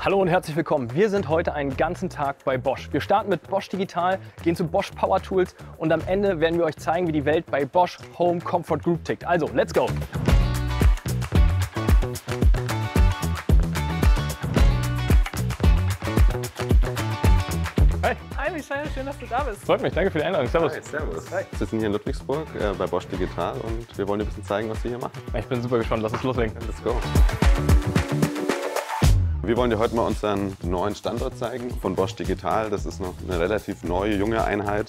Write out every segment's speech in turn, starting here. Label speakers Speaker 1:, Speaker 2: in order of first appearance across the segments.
Speaker 1: Hallo und herzlich willkommen. Wir sind heute einen ganzen Tag bei Bosch. Wir starten mit Bosch Digital, gehen zu Bosch Power Tools und am Ende werden wir euch zeigen, wie die Welt bei Bosch Home Comfort Group tickt. Also, let's go!
Speaker 2: Hi Michel, schön, dass du da bist.
Speaker 1: Freut mich, danke für die Einladung. Servus.
Speaker 3: Hi, servus. Hi. Wir sind hier in Ludwigsburg bei Bosch Digital und wir wollen dir ein bisschen zeigen, was wir hier machen.
Speaker 1: Ich bin super gespannt, lass uns loslegen.
Speaker 3: Let's go. Wir wollen dir heute mal unseren neuen Standort zeigen von Bosch Digital. Das ist noch eine relativ neue, junge Einheit,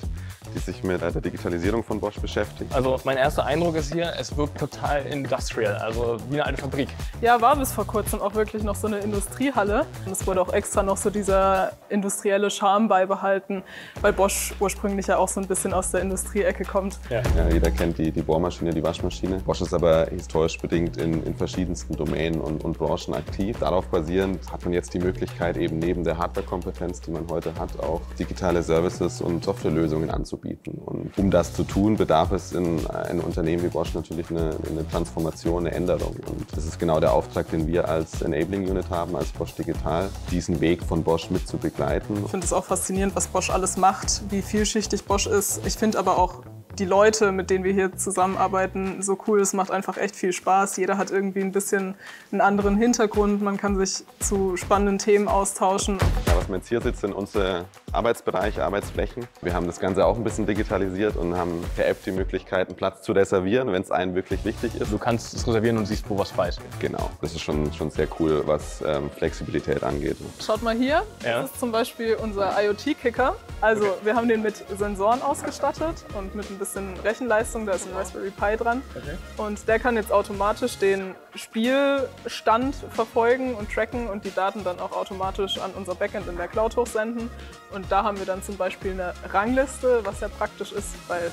Speaker 3: die sich mit der Digitalisierung von Bosch beschäftigt.
Speaker 1: Also mein erster Eindruck ist hier, es wirkt total industrial, also wie eine alte Fabrik.
Speaker 2: Ja, war bis vor kurzem auch wirklich noch so eine Industriehalle. Und es wurde auch extra noch so dieser industrielle Charme beibehalten, weil Bosch ursprünglich ja auch so ein bisschen aus der Industrieecke kommt.
Speaker 3: Ja, jeder kennt die Bohrmaschine, die Waschmaschine. Bosch ist aber historisch bedingt in verschiedensten Domänen und Branchen aktiv. Darauf basierend hat man jetzt die Möglichkeit, eben neben der Hardware-Kompetenz, die man heute hat, auch digitale Services und Softwarelösungen anzubieten. Und um das zu tun, bedarf es in einem Unternehmen wie Bosch natürlich eine Transformation, eine Änderung. Und das ist genau der Auftrag, den wir als Enabling Unit haben, als Bosch Digital, diesen Weg von Bosch mit zu begleiten.
Speaker 2: Ich finde es auch faszinierend, was Bosch alles macht, wie vielschichtig Bosch ist. Ich finde aber auch die Leute, mit denen wir hier zusammenarbeiten, so cool. Es macht einfach echt viel Spaß. Jeder hat irgendwie ein bisschen einen anderen Hintergrund. Man kann sich zu spannenden Themen austauschen.
Speaker 3: Ja, was man jetzt hier sieht, sind unsere Arbeitsbereiche, Arbeitsflächen. Wir haben das Ganze auch ein bisschen digitalisiert und haben per App die Möglichkeit, einen Platz zu reservieren, wenn es einem wirklich wichtig ist.
Speaker 1: Du kannst es reservieren und siehst, wo was frei ist.
Speaker 3: Genau, das ist schon sehr cool, was Flexibilität angeht.
Speaker 2: Schaut mal hier, das ist zum Beispiel unser IoT-Kicker. Also wir haben den mit Sensoren ausgestattet und mit ein bisschen Rechenleistung, da ist ein Raspberry Pi dran. Okay. Und der kann jetzt automatisch den Spielstand verfolgen und tracken und die Daten dann auch automatisch an unser Backend in der Cloud hochsenden. Und da haben wir dann zum Beispiel eine Rangliste, was ja praktisch ist, weil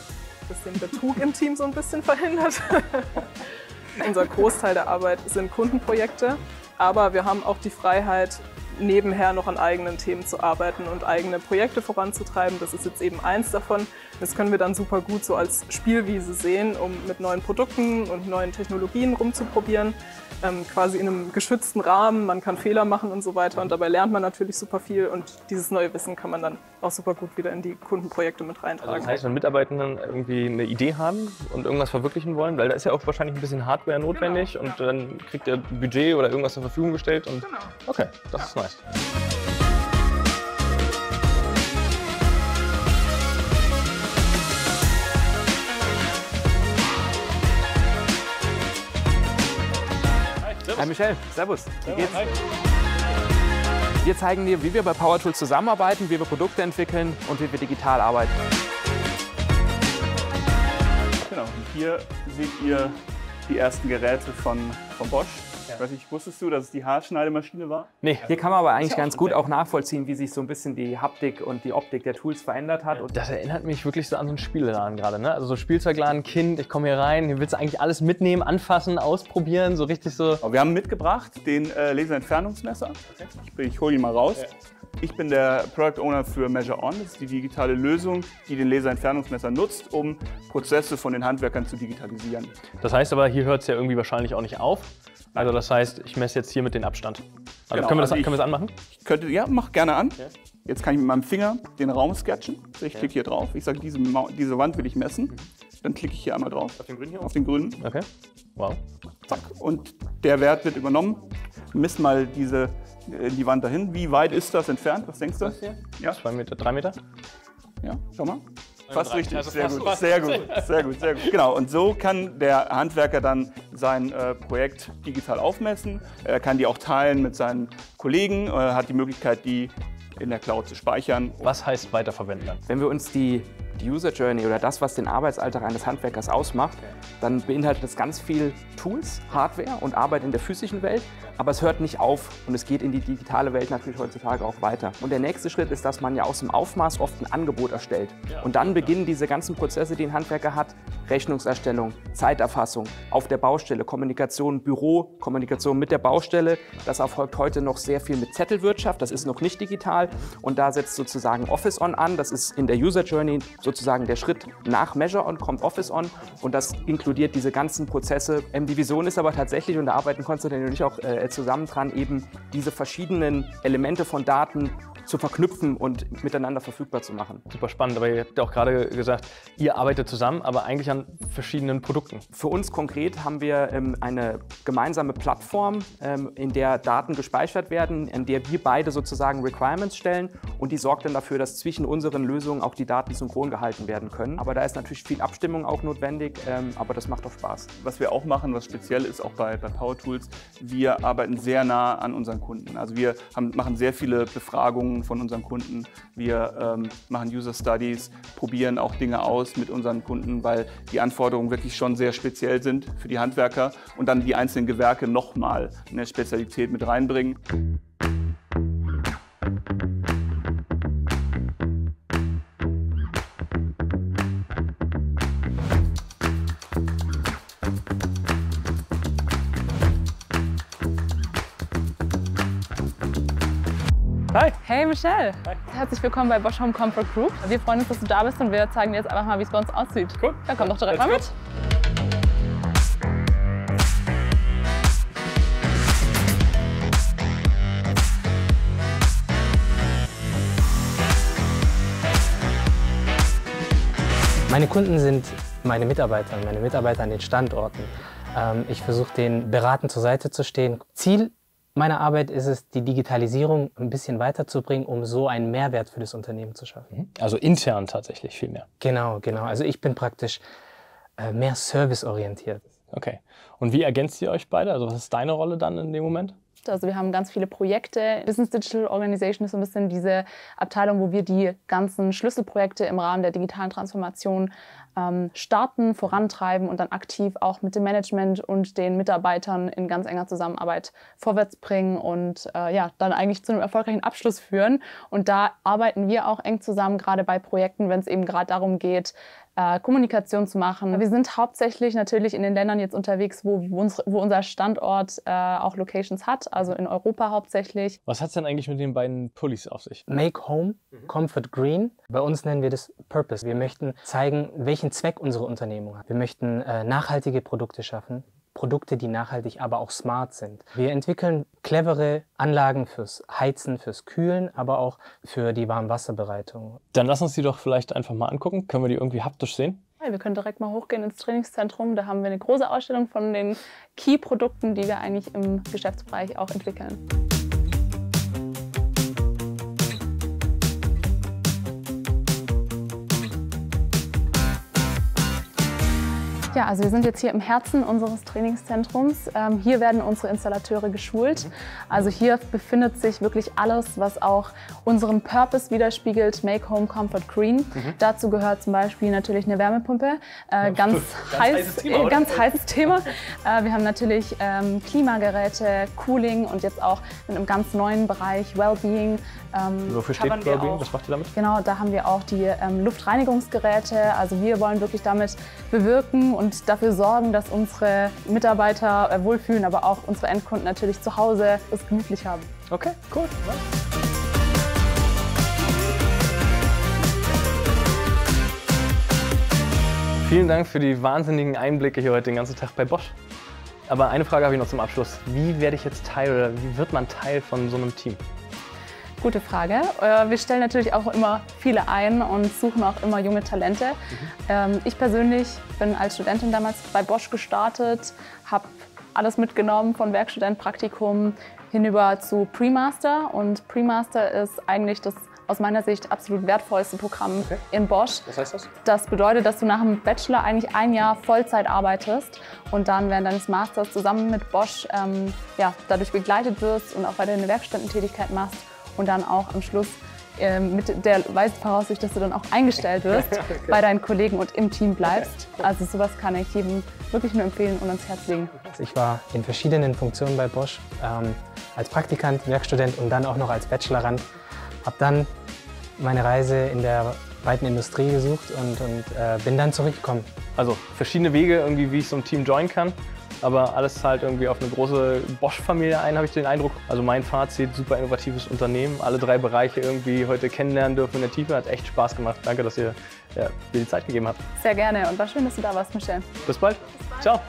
Speaker 2: das den Betrug im Team so ein bisschen verhindert. Unser Großteil der Arbeit sind Kundenprojekte, aber wir haben auch die Freiheit, nebenher noch an eigenen Themen zu arbeiten und eigene Projekte voranzutreiben. Das ist jetzt eben eins davon. Das können wir dann super gut so als Spielwiese sehen, um mit neuen Produkten und neuen Technologien rumzuprobieren. Quasi in einem geschützten Rahmen, man kann Fehler machen und so weiter und dabei lernt man natürlich super viel und dieses neue Wissen kann man dann auch super gut wieder in die Kundenprojekte mit reintragen.
Speaker 1: Also das heißt, wenn Mitarbeitenden irgendwie eine Idee haben und irgendwas verwirklichen wollen, weil da ist ja auch wahrscheinlich ein bisschen Hardware notwendig und dann kriegt ihr Budget oder irgendwas zur Verfügung gestellt und okay, das ist nice.
Speaker 4: Hi Michel, servus, wie geht's? Wir zeigen dir, wie wir bei Power Tools zusammenarbeiten, wie wir Produkte entwickeln und wie wir digital arbeiten.
Speaker 5: Genau, und hier seht ihr die ersten Geräte von Bosch. Ich weiß nicht, wusstest du, dass es die Haarschneidemaschine war?
Speaker 4: Nee. Hier kann man aber eigentlich ganz gut auch nachvollziehen, wie sich so ein bisschen die Haptik und die Optik der Tools verändert hat.
Speaker 1: Das erinnert mich wirklich so an so einen Spielladen gerade, ne? Also so Spielzeugladen, Kind, ich komme hier rein, hier willst du eigentlich alles mitnehmen, anfassen, ausprobieren, so richtig so.
Speaker 5: Wir haben mitgebracht den Laserentfernungsmesser. Ich hole ihn mal raus. Ja. Ich bin der Product Owner für Measure On. Das ist die digitale Lösung, die den Laserentfernungsmesser nutzt, um Prozesse von den Handwerkern zu digitalisieren.
Speaker 1: Das heißt aber, hier hört es ja irgendwie wahrscheinlich auch nicht auf. Also das heißt, ich messe jetzt hier mit den Abstand. Also
Speaker 5: genau,
Speaker 1: können wir das anmachen?
Speaker 5: Ja, mach gerne an. Okay. Jetzt kann ich mit meinem Finger den Raum sketchen. Ich klicke hier drauf. Ich sage, diese Wand will ich messen. Dann klicke ich hier einmal drauf. Auf den grünen hier? Auf den grünen.
Speaker 1: Okay. Wow.
Speaker 5: Zack. Und der Wert wird übernommen. Miss mal die Wand dahin. Wie weit ist das entfernt? Was denkst du?
Speaker 1: Das hier?
Speaker 5: Ja.
Speaker 1: 2 Meter, 3 Meter?
Speaker 5: Ja, schau mal. Fast
Speaker 1: 3.
Speaker 5: richtig,
Speaker 1: also
Speaker 5: sehr
Speaker 1: fast
Speaker 5: gut,
Speaker 1: fast.
Speaker 5: sehr gut, sehr gut, sehr gut. Genau, und so kann der Handwerker dann sein Projekt digital aufmessen. Er kann die auch teilen mit seinen Kollegen, hat die Möglichkeit, die in der Cloud zu speichern.
Speaker 1: Was heißt weiterverwenden dann?
Speaker 4: Wenn wir uns die User Journey oder das, was den Arbeitsalltag eines Handwerkers ausmacht, dann beinhaltet es ganz viel Tools, Hardware und Arbeit in der physischen Welt. Aber es hört nicht auf und es geht in die digitale Welt natürlich heutzutage auch weiter. Und der nächste Schritt ist, dass man ja aus dem Aufmaß oft ein Angebot erstellt. Und dann beginnen diese ganzen Prozesse, die ein Handwerker hat, Rechnungserstellung, Zeiterfassung, auf der Baustelle, Kommunikation, Büro, Kommunikation mit der Baustelle. Das erfolgt heute noch sehr viel mit Zettelwirtschaft, das ist noch nicht digital. Und da setzt sozusagen Office On an, das ist in der User Journey sozusagen sozusagen der Schritt nach Measure On kommt Office On und das inkludiert diese ganzen Prozesse. Die Vision ist aber tatsächlich, und da arbeiten Konstantin und ich auch zusammen dran, eben diese verschiedenen Elemente von Daten zu verknüpfen und miteinander verfügbar zu machen.
Speaker 1: Super spannend, aber ihr habt ja auch gerade gesagt, ihr arbeitet zusammen, aber eigentlich an verschiedenen Produkten.
Speaker 4: Für uns konkret haben wir eine gemeinsame Plattform, in der Daten gespeichert werden, in der wir beide sozusagen Requirements stellen und die sorgt dann dafür, dass zwischen unseren Lösungen auch die Daten synchron gehalten werden können. Aber da ist natürlich viel Abstimmung auch notwendig, aber das macht auch Spaß.
Speaker 5: Was wir auch machen, was speziell ist, auch bei Power Tools, wir arbeiten sehr nah an unseren Kunden. Also wir machen sehr viele Befragungen von unseren Kunden. Wir machen User Studies, probieren auch Dinge aus mit unseren Kunden, weil die Anforderungen wirklich schon sehr speziell sind für die Handwerker und dann die einzelnen Gewerke nochmal eine Spezialität mit reinbringen.
Speaker 2: Hi. Hey Michelle. Hi. Herzlich willkommen bei Bosch Home Comfort Group. Wir freuen uns, dass du da bist und wir zeigen dir jetzt einfach mal, wie es bei uns aussieht.
Speaker 1: Cool.
Speaker 2: Dann komm doch direkt mal mit.
Speaker 6: Meine Kunden sind meine Mitarbeiter an den Standorten. Ich versuche denen beratend zur Seite zu stehen. Ziel meiner Arbeit ist es, die Digitalisierung ein bisschen weiterzubringen, um so einen Mehrwert für das Unternehmen zu schaffen.
Speaker 1: Also intern tatsächlich viel mehr.
Speaker 6: Genau. Also ich bin praktisch mehr serviceorientiert.
Speaker 1: Okay. Und wie ergänzt ihr euch beide? Also was ist deine Rolle dann in dem Moment?
Speaker 2: Also wir haben ganz viele Projekte. Business Digital Organization ist so ein bisschen diese Abteilung, wo wir die ganzen Schlüsselprojekte im Rahmen der digitalen Transformation starten, vorantreiben und dann aktiv auch mit dem Management und den Mitarbeitern in ganz enger Zusammenarbeit vorwärts bringen und dann eigentlich zu einem erfolgreichen Abschluss führen. Und da arbeiten wir auch eng zusammen, gerade bei Projekten, wenn es eben gerade darum geht, Kommunikation zu machen. Wir sind hauptsächlich natürlich in den Ländern jetzt unterwegs, wo unser Standort auch Locations hat, also in Europa hauptsächlich.
Speaker 1: Was hat es denn eigentlich mit den beiden Pullis auf sich?
Speaker 6: Make Home Comfort Green. Bei uns nennen wir das Purpose. Wir möchten zeigen, welchen Zweck unsere Unternehmung hat. Wir möchten nachhaltige Produkte schaffen. Produkte, die nachhaltig, aber auch smart sind. Wir entwickeln clevere Anlagen fürs Heizen, fürs Kühlen, aber auch für die Warmwasserbereitung.
Speaker 1: Dann lass uns die doch vielleicht einfach mal angucken. Können wir die irgendwie haptisch sehen?
Speaker 2: Ja, wir können direkt mal hochgehen ins Trainingszentrum. Da haben wir eine große Ausstellung von den Key-Produkten, die wir eigentlich im Geschäftsbereich auch entwickeln. Ja, also wir sind jetzt hier im Herzen unseres Trainingszentrums. Hier werden unsere Installateure geschult. Also hier befindet sich wirklich alles, was auch unseren Purpose widerspiegelt, Make Home Comfort Green. Dazu gehört zum Beispiel natürlich eine Wärmepumpe, ganz heißes Thema. Wir haben natürlich Klimageräte, Cooling und jetzt auch in einem ganz neuen Bereich Wellbeing.
Speaker 1: Wofür steht Wellbeing? Was macht ihr damit?
Speaker 2: Genau, da haben wir auch die Luftreinigungsgeräte. Also wir wollen wirklich damit bewirken und dafür sorgen, dass unsere Mitarbeiter wohlfühlen, aber auch unsere Endkunden natürlich zu Hause es gemütlich haben.
Speaker 1: Okay, cool. Vielen Dank für die wahnsinnigen Einblicke hier heute den ganzen Tag bei Bosch. Aber eine Frage habe ich noch zum Abschluss. Wie werde ich jetzt Teil oder wie wird man Teil von so einem Team?
Speaker 2: Gute Frage. Wir stellen natürlich auch immer viele ein und suchen auch immer junge Talente. Ich persönlich bin als Studentin damals bei Bosch gestartet, habe alles mitgenommen von Werkstudent, Praktikum hinüber zu Pre-Master. Und Pre-Master ist eigentlich das aus meiner Sicht absolut wertvollste Programm in Bosch.
Speaker 1: Was heißt das?
Speaker 2: Das bedeutet, dass du nach dem Bachelor eigentlich ein Jahr Vollzeit arbeitest und dann während deines Masters zusammen mit Bosch dadurch begleitet wirst und auch weiter eine Werkstudententätigkeit machst. Und dann auch am Schluss mit der weisen Voraussicht, dass du dann auch eingestellt wirst bei deinen Kollegen und im Team bleibst. Also sowas kann ich jedem wirklich nur empfehlen und ans Herz legen.
Speaker 6: Ich war in verschiedenen Funktionen bei Bosch, als Praktikant, Werkstudent und dann auch noch als Bachelorand. Habe dann meine Reise in der weiten Industrie gesucht und bin dann zurückgekommen.
Speaker 1: Also verschiedene Wege, irgendwie, wie ich so ein Team joinen kann. aber alles zahlt irgendwie auf eine große Bosch-Familie ein, habe ich den Eindruck. Also mein Fazit, super innovatives Unternehmen, alle 3 Bereiche irgendwie heute kennenlernen dürfen in der Tiefe, hat echt Spaß gemacht. Danke, dass ihr mir die Zeit gegeben habt.
Speaker 7: Sehr gerne und war schön, dass du da warst, Michel.
Speaker 1: Bis bald. Ciao.